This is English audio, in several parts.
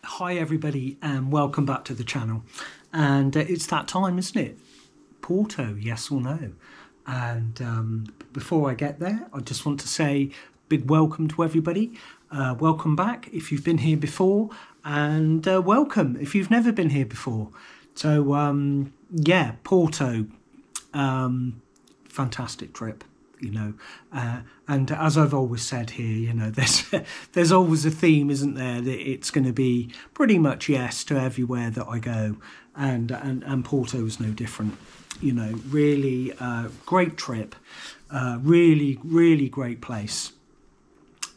Hi everybody and welcome back to the channel. And it's that time, isn't it? Porto, yes or no? And before I get there, I just want to say big welcome to everybody. Welcome back if you've been here before, and welcome if you've never been here before. So yeah, Porto, fantastic trip. And as I've always said here, there's always a theme, isn't there, that it's going to be pretty much yes to everywhere that I go, and Porto is no different. Really great trip, really great place.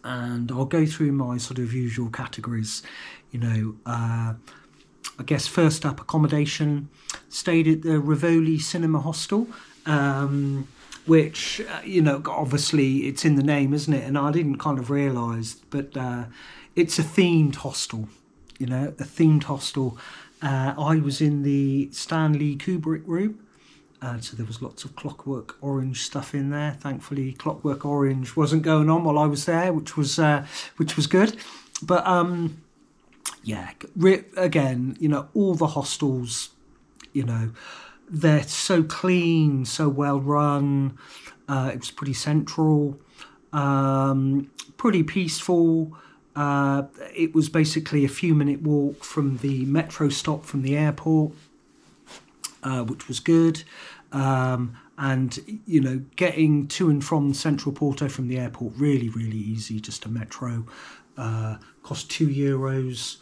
And I'll go through my sort of usual categories. I guess first up, accommodation. Stayed at the Rivoli Cinema Hostel. Which, obviously it's in the name, isn't it? And I didn't kind of realise, but it's a themed hostel, a themed hostel. I was in the Stanley Kubrick room, so there was lots of Clockwork Orange stuff in there. Thankfully, Clockwork Orange wasn't going on while I was there, which was good. But yeah, again, all the hostels, they're so clean, so well run. It was pretty central, pretty peaceful. It was basically a few minute walk from the metro stop from the airport, which was good. And getting to and from central Porto from the airport, really easy. Just a metro, cost €2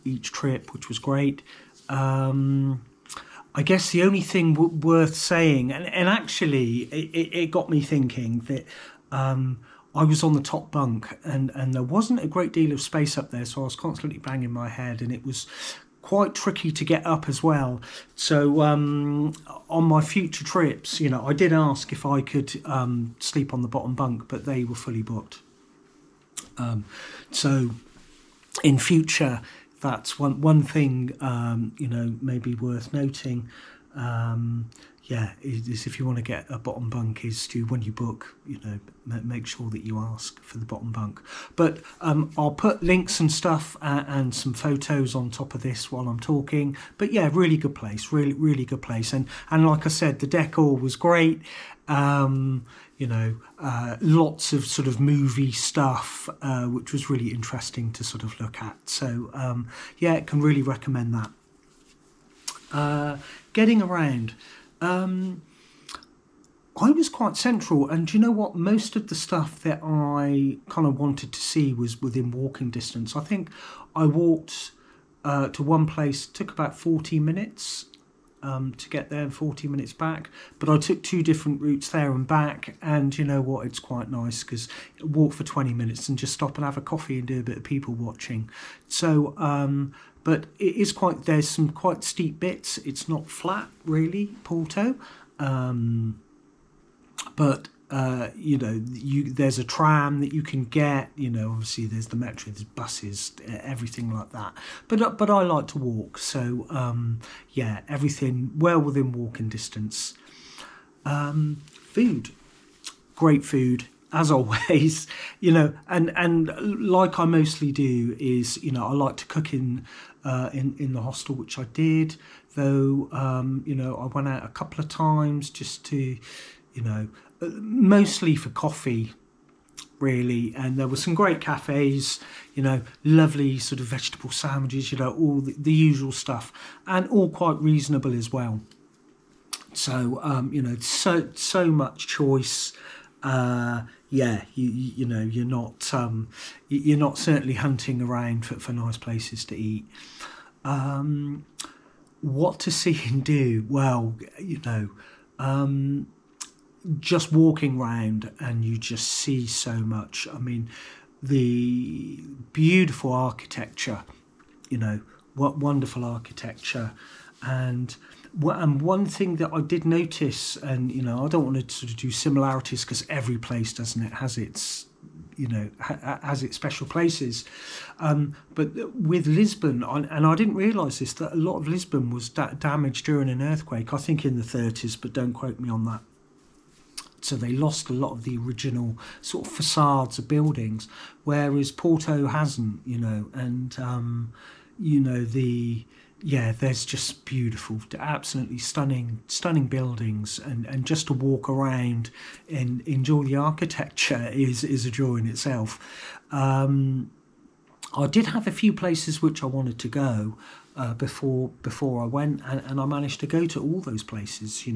each trip, which was great. I guess the only thing worth saying, and actually it got me thinking that I was on the top bunk and there wasn't a great deal of space up there, so I was constantly banging my head, and it was quite tricky to get up as well. So on my future trips, I did ask if I could sleep on the bottom bunk, but they were fully booked. So in future, that's one thing, maybe worth noting. Is if you want to get a bottom bunk, is to, when you book, make sure that you ask for the bottom bunk. But I'll put links and stuff and some photos on top of this while I'm talking. But yeah, really good place, really good place. And like I said, the decor was great. Lots of sort of movie stuff, which was really interesting to sort of look at. So yeah, can really recommend that. Getting around, I was quite central, and do you know what? Most of the stuff that I kind of wanted to see was within walking distance. I think I walked to one place, took about 40 minutes. To get there and 40 minutes back, but I took two different routes there and back, and you know what, it's quite nice because walk for 20 minutes and just stop and have a coffee and do a bit of people watching. So but it is there's some quite steep bits. It's not flat really, Porto, but there's a tram that you can get, obviously there's the metro, there's buses, everything like that. But I like to walk, so yeah, everything well within walking distance. Food, great food as always, and like I mostly do is, I like to cook in the hostel, which I did, though, I went out a couple of times just to, mostly for coffee, really. And there were some great cafes, lovely sort of vegetable sandwiches, all the usual stuff, and all quite reasonable as well. So so much choice. Yeah, you're not certainly hunting around for nice places to eat. What to see and do? Well, just walking around and you just see so much. I mean, the beautiful architecture, what wonderful architecture. And one thing that I did notice, and I don't want to sort of do similarities because every place, doesn't it, has its has its special places, but with Lisbon, and I didn't realise this, that a lot of Lisbon was damaged during an earthquake, I think in the 30s, but don't quote me on that. so they lost a lot of the original sort of facades of buildings, whereas Porto hasn't, and there's just beautiful, absolutely stunning buildings, and just to walk around and enjoy the architecture is a joy in itself. I did have a few places which I wanted to go before I went, and I managed to go to all those places.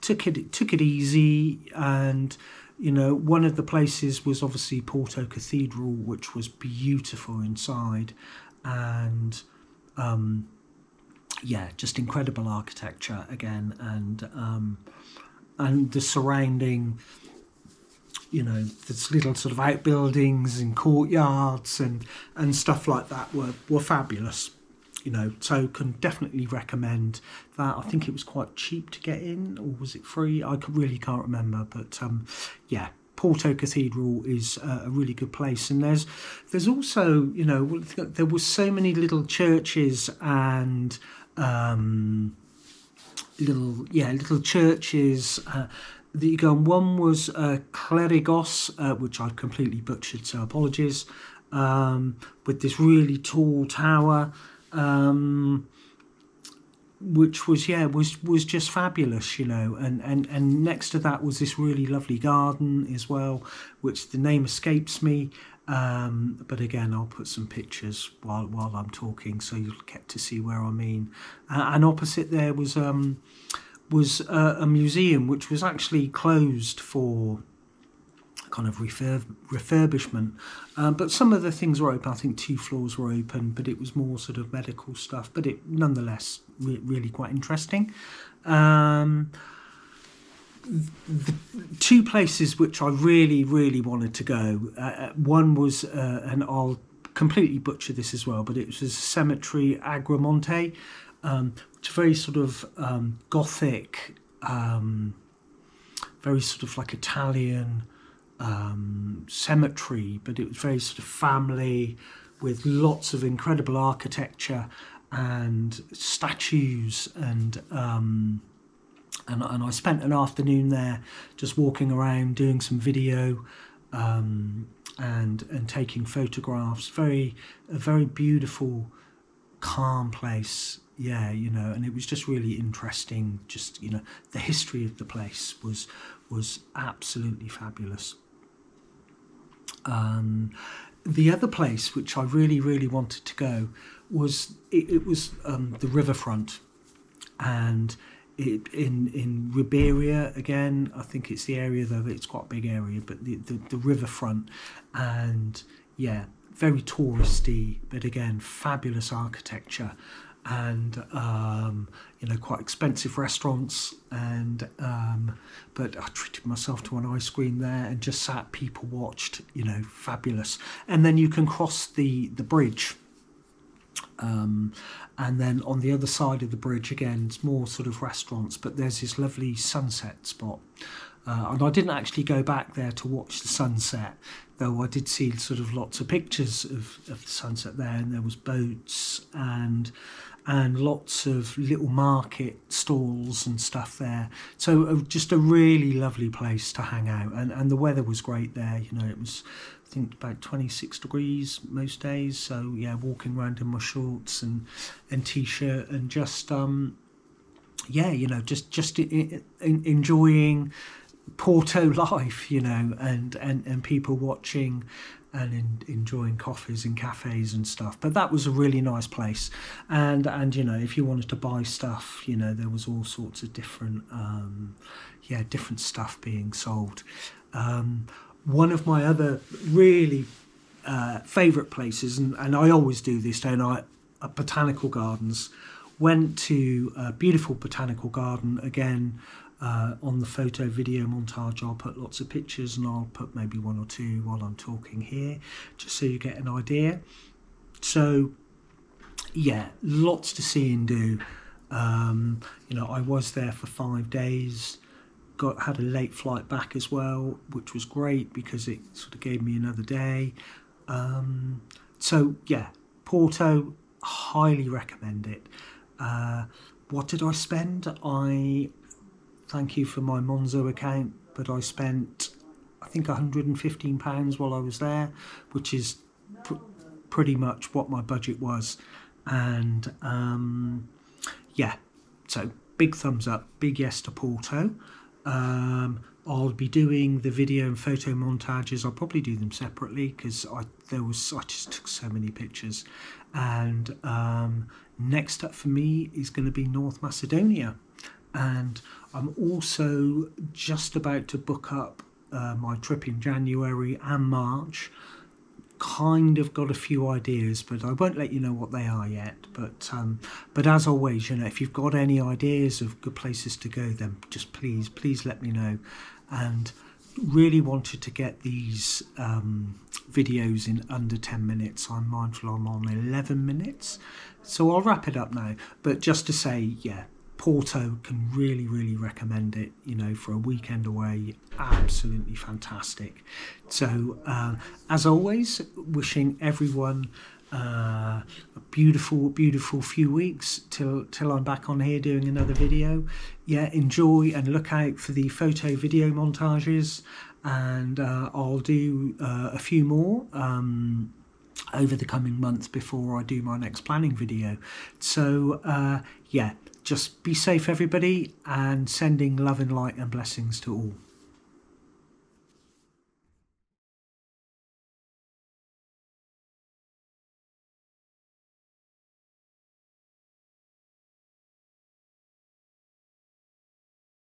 Took it easy, and one of the places was obviously Porto Cathedral, which was beautiful inside, and just incredible architecture again, and the surrounding, this little sort of outbuildings and courtyards and stuff like that were fabulous. So can definitely recommend that. I think it was quite cheap to get in, or was it free? I really can't remember, but Porto Cathedral is a really good place. And there's also, there were so many little churches and little churches that you go on. One was Clerogos, which I completely butchered, so apologies, with this really tall tower, which was just fabulous, and next to that was this really lovely garden as well, which the name escapes me, but again I'll put some pictures while I'm talking, so you'll get to see where I mean. And opposite there was a museum which was actually closed for kind of refurbishment, but some of the things were open. I think 2 floors were open, but it was more sort of medical stuff, but it nonetheless really quite interesting. The 2 places which I really wanted to go, one was and I'll completely butcher this as well, but it was Cemiterio De Agramonte, which is very sort of Gothic, very sort of like Italian cemetery, but it was very sort of family, with lots of incredible architecture and statues, and I spent an afternoon there just walking around, doing some video, and taking photographs. A very beautiful, calm place. And it was just really interesting. Just the history of the place was absolutely fabulous. The other place which I really wanted to go was the riverfront, and in Ribeira again. I think it's the area, though it's quite a big area, but the riverfront, and very touristy, but again fabulous architecture, and quite expensive restaurants, and but I treated myself to an ice cream there and just sat, people watched, fabulous. And then you can cross the bridge, and then on the other side of the bridge again it's more sort of restaurants, but there's this lovely sunset spot, and I didn't actually go back there to watch the sunset, though I did see sort of lots of pictures of the sunset there, and there was boats and lots of little market stalls and stuff there. So just a really lovely place to hang out, and the weather was great there. It was, I think, about 26 degrees most days. So walking around in my shorts and t-shirt, and just enjoying Porto life, and people watching and enjoying coffees and cafes and stuff. But that was a really nice place, and if you wanted to buy stuff, there was all sorts of different different stuff being sold. One of my other really favourite places, and I always do this, don't I, are botanical gardens. Went to a beautiful botanical garden again. On the photo video montage I'll put lots of pictures, and I'll put maybe 1 or 2 while I'm talking here, just so you get an idea. So lots to see and do. I was there for 5 days, had a late flight back as well, which was great because it sort of gave me another day. Porto, highly recommend it. What did I spend? I thank you for my Monzo account, but I spent, I think, £115 while I was there, which is pretty much what my budget was. And yeah, so big thumbs up, big yes to Porto. I'll be doing the video and photo montages. I'll probably do them separately because I just took so many pictures. And next up for me is going to be North Macedonia, and I'm also just about to book up my trip in January and March. Kind of got a few ideas, but I won't let you know what they are yet. But as always, you know, if you've got any ideas of good places to go, then just please let me know. And really wanted to get these videos in under 10 minutes. I'm mindful I'm on 11 minutes, so I'll wrap it up now. But just to say, yeah, Porto, can really recommend it, you know, for a weekend away. Absolutely fantastic. So as always, wishing everyone a beautiful few weeks till I'm back on here doing another video. Yeah, enjoy and look out for the photo video montages, and I'll do a few more over the coming months before I do my next planning video. So yeah, just be safe everybody, and sending love and light and blessings to all.